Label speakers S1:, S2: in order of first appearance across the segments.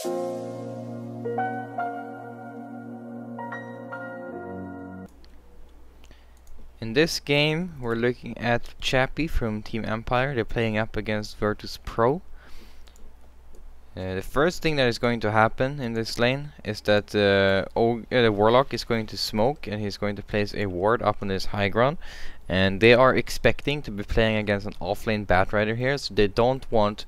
S1: In this game, we're looking at Chappie from Team Empire. They're playing up against Virtus Pro. The first thing that is going to happen in this lane is that the Warlock is going to smoke, and he's going to place a ward up on this high ground. And they are expecting to be playing against an offlane Batrider here, so they don't want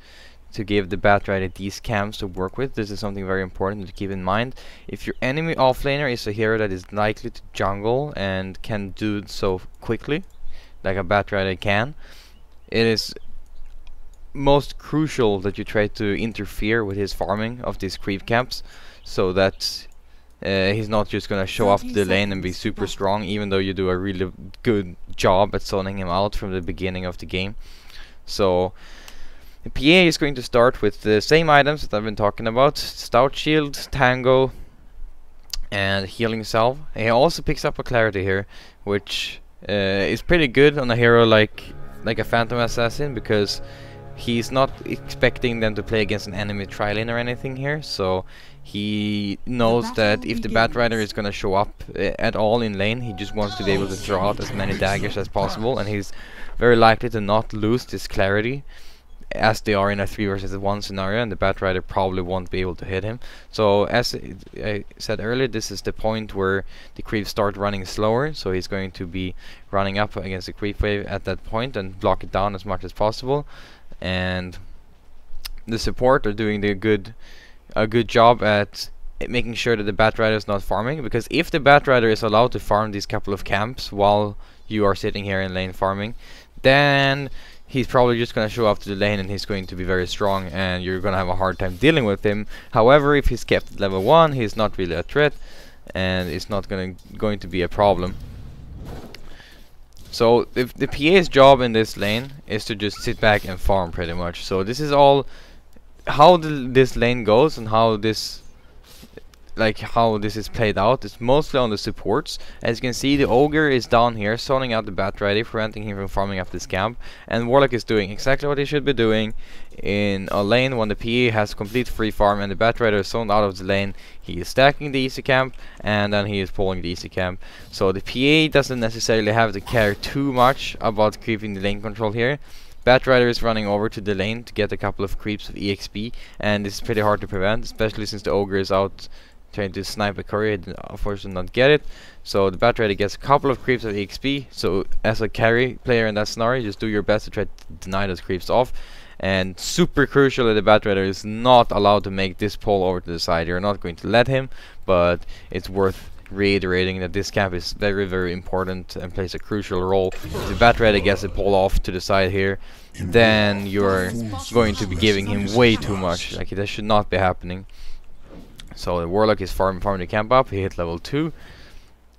S1: to give the Batrider these camps to work with. This is something very important to keep in mind. If your enemy offlaner is a hero that is likely to jungle and can do so quickly, like a Batrider can, it is most crucial that you try to interfere with his farming of these creep camps, so that he's not just gonna show up to the lane and be super strong, even though you do a really good job at zoning him out from the beginning of the game. So the PA is going to start with the same items that I've been talking about: Stout Shield, Tango, and Healing Salve. He also picks up a Clarity here, which is pretty good on a hero like a Phantom Assassin, because he's not expecting them to play against an enemy tri-lane or anything here, so he knows that if the Batrider is gonna show up at all in lane, he just wants to be able to throw out as many daggers as possible, and he's very likely to not lose this Clarity, as they are in a 3 versus 1 scenario, and the Batrider probably won't be able to hit him. So as I said earlier, this is the point where the creeps start running slower, so he's going to be running up against the creep wave at that point and block it down as much as possible. And the support are doing a good job at making sure that the Batrider is not farming, because if the Batrider is allowed to farm these couple of camps while you are sitting here in lane farming, then he's probably just going to show up to the lane and he's going to be very strong, and you're going to have a hard time dealing with him. However, if he's kept at level 1, he's not really a threat, and it's not going to be a problem. So the PA's job in this lane is to just sit back and farm pretty much. So this is all how this lane goes, and how this is played out. It's mostly on the supports. As you can see, the Ogre is down here zoning out the Batrider, preventing him from farming up this camp, and Warlock is doing exactly what he should be doing in a lane when the PA has complete free farm and the Batrider is zoned out of the lane. He is stacking the easy camp, and then he is pulling the easy camp. So the PA doesn't necessarily have to care too much about keeping the lane control here. Batrider is running over to the lane to get a couple of creeps of EXP, and this is pretty hard to prevent, especially since the Ogre is out trying to snipe a courier and unfortunately not get it. So the Batrider gets a couple of creeps of EXP. So as a carry player in that scenario, just do your best to try to deny those creeps off. And super crucial that the Batrider is not allowed to make this pull over to the side. You're not going to let him, but it's worth reiterating that this camp is very, very important and plays a crucial role. If the Batrider gets a pull off to the side here, then you're going to be giving him way too much. Like, that should not be happening. So the Warlock is farming the camp up. He hit level 2,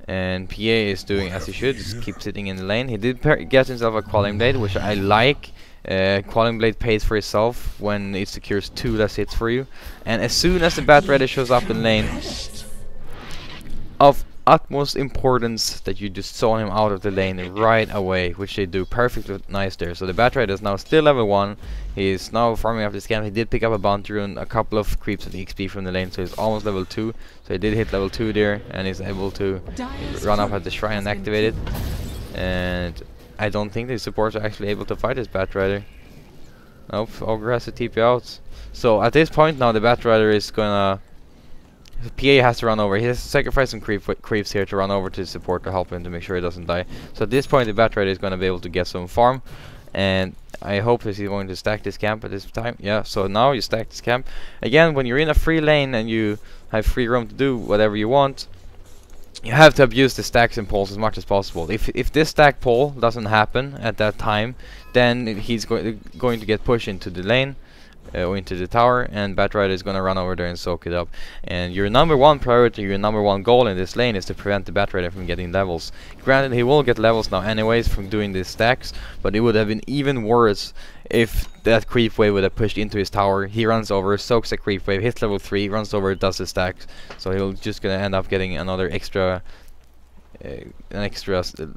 S1: and PA is doing as he should, just keep sitting in the lane. He did get himself a Quelling Blade, which I like. Quelling Blade pays for itself when it secures 2 less hits for you. And as soon as the Batrider shows up in lane, of utmost importance that you just saw him out of the lane right away, which they do perfectly nice there. So the Batrider is now still level 1. He is now farming up this camp. He did pick up a bounty rune, a couple of creeps of XP from the lane, so he's almost level 2. So he did hit level 2 there, and he's able to run up at the shrine and activate it. And I don't think the supports are actually able to fight this Batrider. Nope, Ogre has to TP out. So at this point now, the Batrider is gonna... The PA has to run over. He has to sacrifice some creeps here to run over to the support to help him to make sure he doesn't die. So at this point, the Batrider is going to be able to get some farm, and I hope that he's going to stack this camp at this time. Yeah, so now you stack this camp. Again, when you're in a free lane and you have free roam to do whatever you want, you have to abuse the stacks and pulls as much as possible. If this stack pull doesn't happen at that time, then he's going to get pushed into the lane, or into the tower, and Batrider is going to run over there and soak it up. And your number 1 priority, your number 1 goal in this lane is to prevent the Batrider from getting levels. Granted, he will get levels now anyways from doing these stacks, but it would have been even worse if that creep wave would have pushed into his tower. He runs over, soaks a creep wave, hits level 3, runs over, does the stacks. So he'll just going to end up getting another extra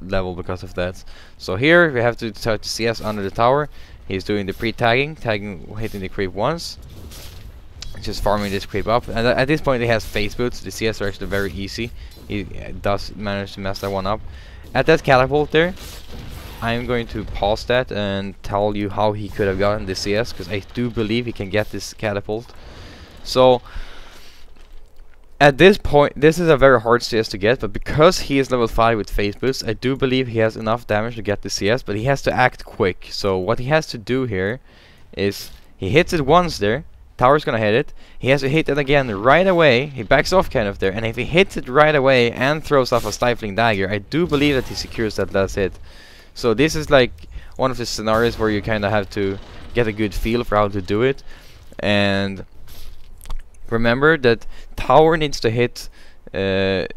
S1: level because of that. So here we have to start to CS under the tower. He's doing the pre-tagging, hitting the creep once, just farming this creep up. And at this point he has face boots. The CS are actually very easy. He does manage to mess that one up. At that catapult there, I'm going to pause that and tell you how he could have gotten the CS, because I do believe he can get this catapult. So at this point, this is a very hard CS to get, but because he is level 5 with phase boost, I do believe he has enough damage to get the CS, but he has to act quick. So what he has to do here is, he hits it once there, tower's gonna hit it, he has to hit it again right away, he backs off kind of there, and if he hits it right away and throws off a stifling dagger, I do believe that he secures that last hit. So this is like one of the scenarios where you kinda have to get a good feel for how to do it. And remember that tower needs to hit the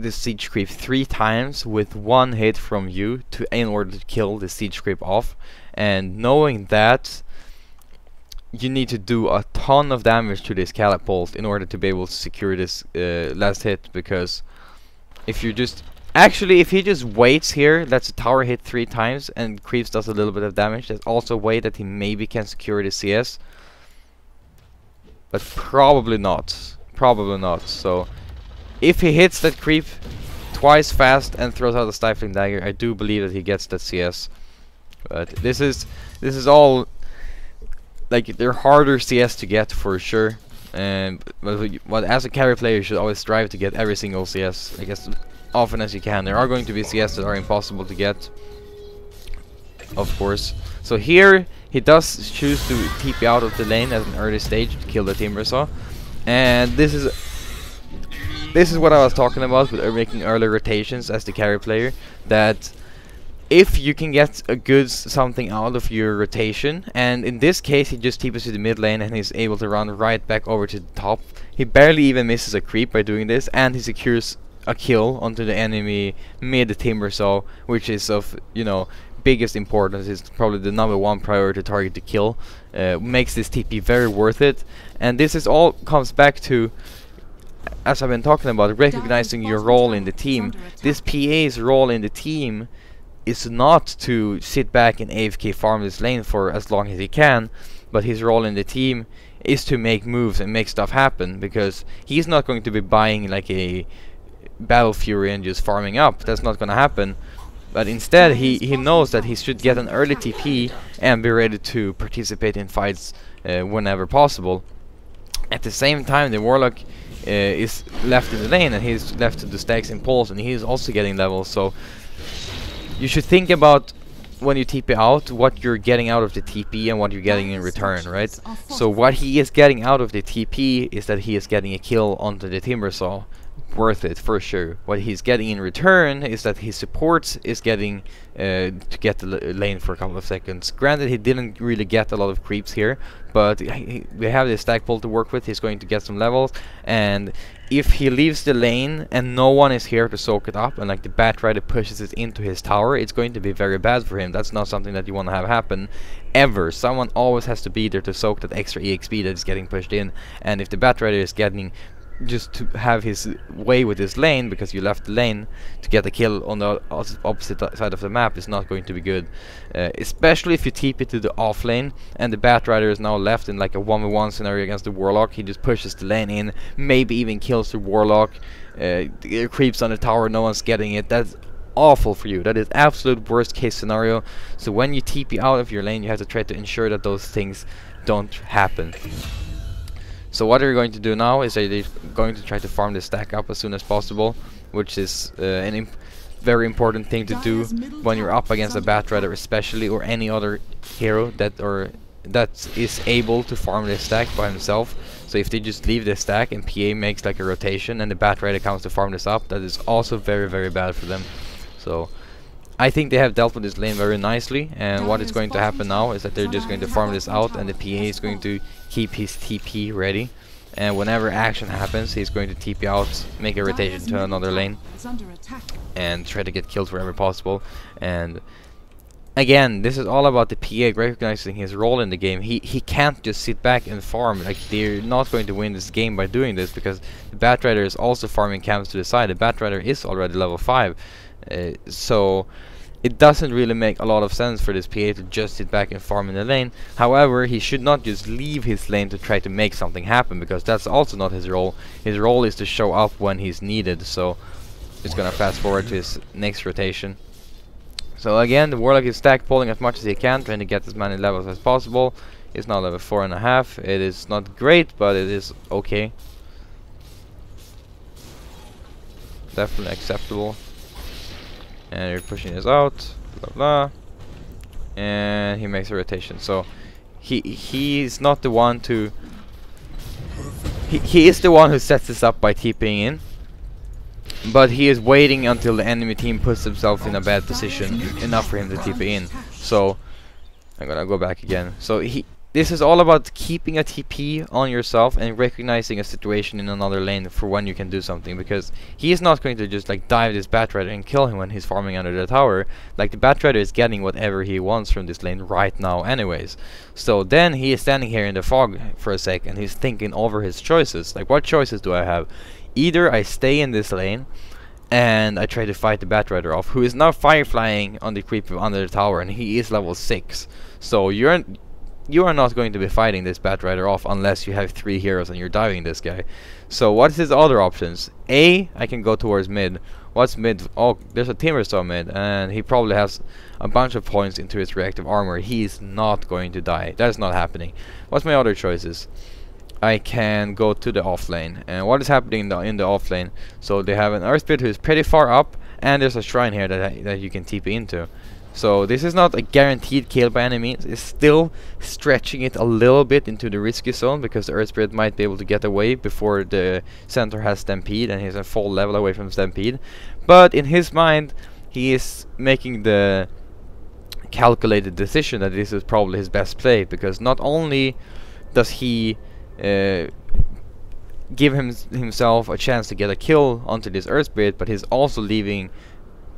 S1: siege creep 3 times with 1 hit from you in order to kill the siege creep off. And knowing that, you need to do a ton of damage to this catapult in order to be able to secure this last hit, because if you just if he just waits here, lets the tower hit 3 times and creeps does a little bit of damage, there's also a way that he maybe can secure the CS. But probably not. Probably not. So if he hits that creep twice fast and throws out a stifling dagger, I do believe that he gets that CS. But this is all like, they're harder CS to get for sure. And but as a carry player, you should always strive to get every single CS, I guess, often as you can. There are going to be CS that are impossible to get, of course. So here he does choose to TP out of the lane at an early stage to kill the Timbersaw, and this is what I was talking about with making early rotations as the carry player. That if you can get a good something out of your rotation, and in this case he just TPs to the mid lane and he's able to run right back over to the top. He barely even misses a creep by doing this, and he secures a kill onto the enemy mid Timbersaw, which is of, you know, biggest importance. Is probably the #1 priority target to kill. Makes this TP very worth it, and this is all comes back to, as I've been talking about, recognizing your role in the team. This PA's role in the team is not to sit back and AFK farm this lane for as long as he can, but his role in the team is to make moves and make stuff happen, because he's not going to be buying like a Battle Fury and just farming up. That's not gonna happen. But instead he knows that he should get an early TP and be ready to participate in fights whenever possible. At the same time, the Warlock is left in the lane, and he's left to the stacks and poles, and he's also getting levels. So you should think about, when you TP out, what you're getting out of the TP and what you're getting in return, right? So what he is getting out of the TP is that he is getting a kill onto the Timbersaw. Worth it for sure. What he's getting in return is that his support is getting to get the lane for a couple of seconds. Granted, he didn't really get a lot of creeps here, but we have this stack pull to work with. He's going to get some levels, and if he leaves the lane and no one is here to soak it up, and like the Batrider pushes it into his tower, it's going to be very bad for him. That's not something that you want to have happen ever. Someone always has to be there to soak that extra EXP that is getting pushed in, and if the Batrider is getting just to have his way with his lane, because you left the lane to get a kill on the opposite side of the map, is not going to be good. Especially if you TP to the off lane and the Batrider is now left in like a 1v1 scenario against the Warlock. He just pushes the lane in, maybe even kills the Warlock, creeps on the tower, no one's getting it. That's awful for you. That is absolute worst case scenario. So when you TP out of your lane, you have to try to ensure that those things don't happen. So what they're going to do now is they're going to try to farm this stack up as soon as possible, which is very important thing to do when you're up against a Batrider especially, or any other hero that is able to farm this stack by himself. So if they just leave this stack and PA makes like a rotation and the Batrider comes to farm this up, that is also very, very bad for them. So I think they have dealt with this lane very nicely, and what is going to happen now is that they're just going to farm this out, and the PA is going to keep his TP ready, and whenever action happens, he's going to TP out, make a rotation to another lane, and try to get kills wherever possible. And again, this is all about the PA recognizing his role in the game. He can't just sit back and farm. Like, they're not going to win this game by doing this, because the Batrider is also farming camps to the side. The Batrider is already level 5. So it doesn't really make a lot of sense for this PA to just sit back and farm in the lane. However, he should not just leave his lane to try to make something happen, because that's also not his role. His role is to show up when he's needed. So just gonna fast forward to his next rotation. So again, the Warlock is stack pulling as much as he can, trying to get as many levels as possible. It's now level 4.5. It is not great, but it is okay. Definitely acceptable. And you're pushing this out, blah blah, and he makes a rotation. So he's not the one to. He is the one who sets this up by TPing in, but he is waiting until the enemy team puts themselves in a bad position enough for him to TP in. So I'm gonna go back again. So this is all about keeping a TP on yourself and recognizing a situation in another lane for when you can do something, because he is not going to just like dive this Batrider and kill him when he's farming under the tower. Like, the Batrider is getting whatever he wants from this lane right now anyways. So then he is standing here in the fog for a sec and he's thinking over his choices. Like, what choices do I have? Either I stay in this lane and I try to fight the Batrider off, who is now fireflying on the creep under the tower, and he is level 6. So you are not going to be fighting this Batrider off unless you have 3 heroes and you're diving this guy. So what is his other options? A, I can go towards mid. What's mid? Oh, there's a Timbersaw mid, and he probably has a bunch of points into his reactive armor. He's not going to die. That's not happening. What's my other choices? I can go to the off lane. And what is happening in the off lane? So they have an Earth Spirit who is pretty far up, and there's a shrine here that you can TP into. So this is not a guaranteed kill by any means. It's still stretching it a little bit into the risky zone, because the Earth Spirit might be able to get away before the centaur has Stampede, and he's a full level away from Stampede. But in his mind, he is making the calculated decision that this is probably his best play, because not only does he give himself a chance to get a kill onto this Earth Spirit, but he's also leaving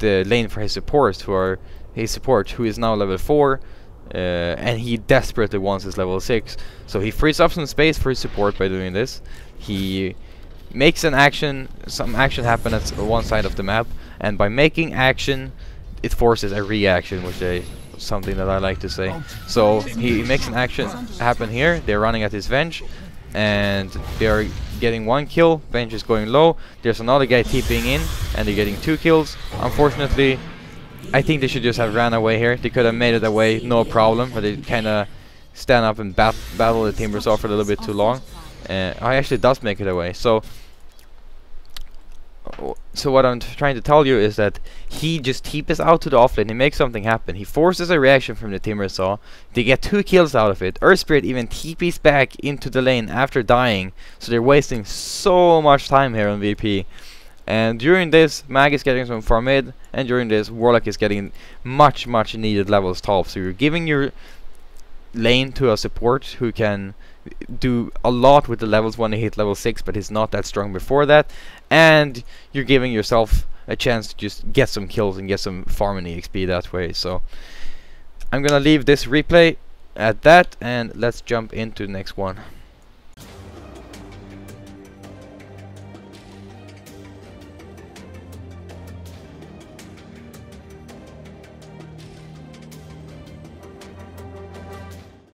S1: the lane for his supports, who is now level 4, and he desperately wants his level 6. So he frees up some space for his support by doing this. He makes some action happen at one side of the map, and by making action, it forces a reaction, which is something that I like to say. So he makes an action happen here. They're running at his Venge, and they are getting 1 kill. Venge is going low. There's another guy TPing in, and they're getting 2 kills. Unfortunately, I think they should just have ran away here. They could have made it away, no problem, but they kind of stand up and battle the Timbersaw for a little bit too long. I actually does make it away. So what I'm trying to tell you is that he just TPs out to the offlane. He makes something happen. He forces a reaction from the Timbersaw. They get 2 kills out of it. Earth Spirit even TPs back into the lane after dying. So they're wasting so much time here on VP. And during this, Mag is getting some farm mid, and during this, Warlock is getting much needed levels top. So you're giving your lane to a support who can do a lot with the levels when they hit level 6, but he's not that strong before that, and you're giving yourself a chance to just get some kills and get some farm and EXP that way. So I'm gonna leave this replay at that, and let's jump into the next one.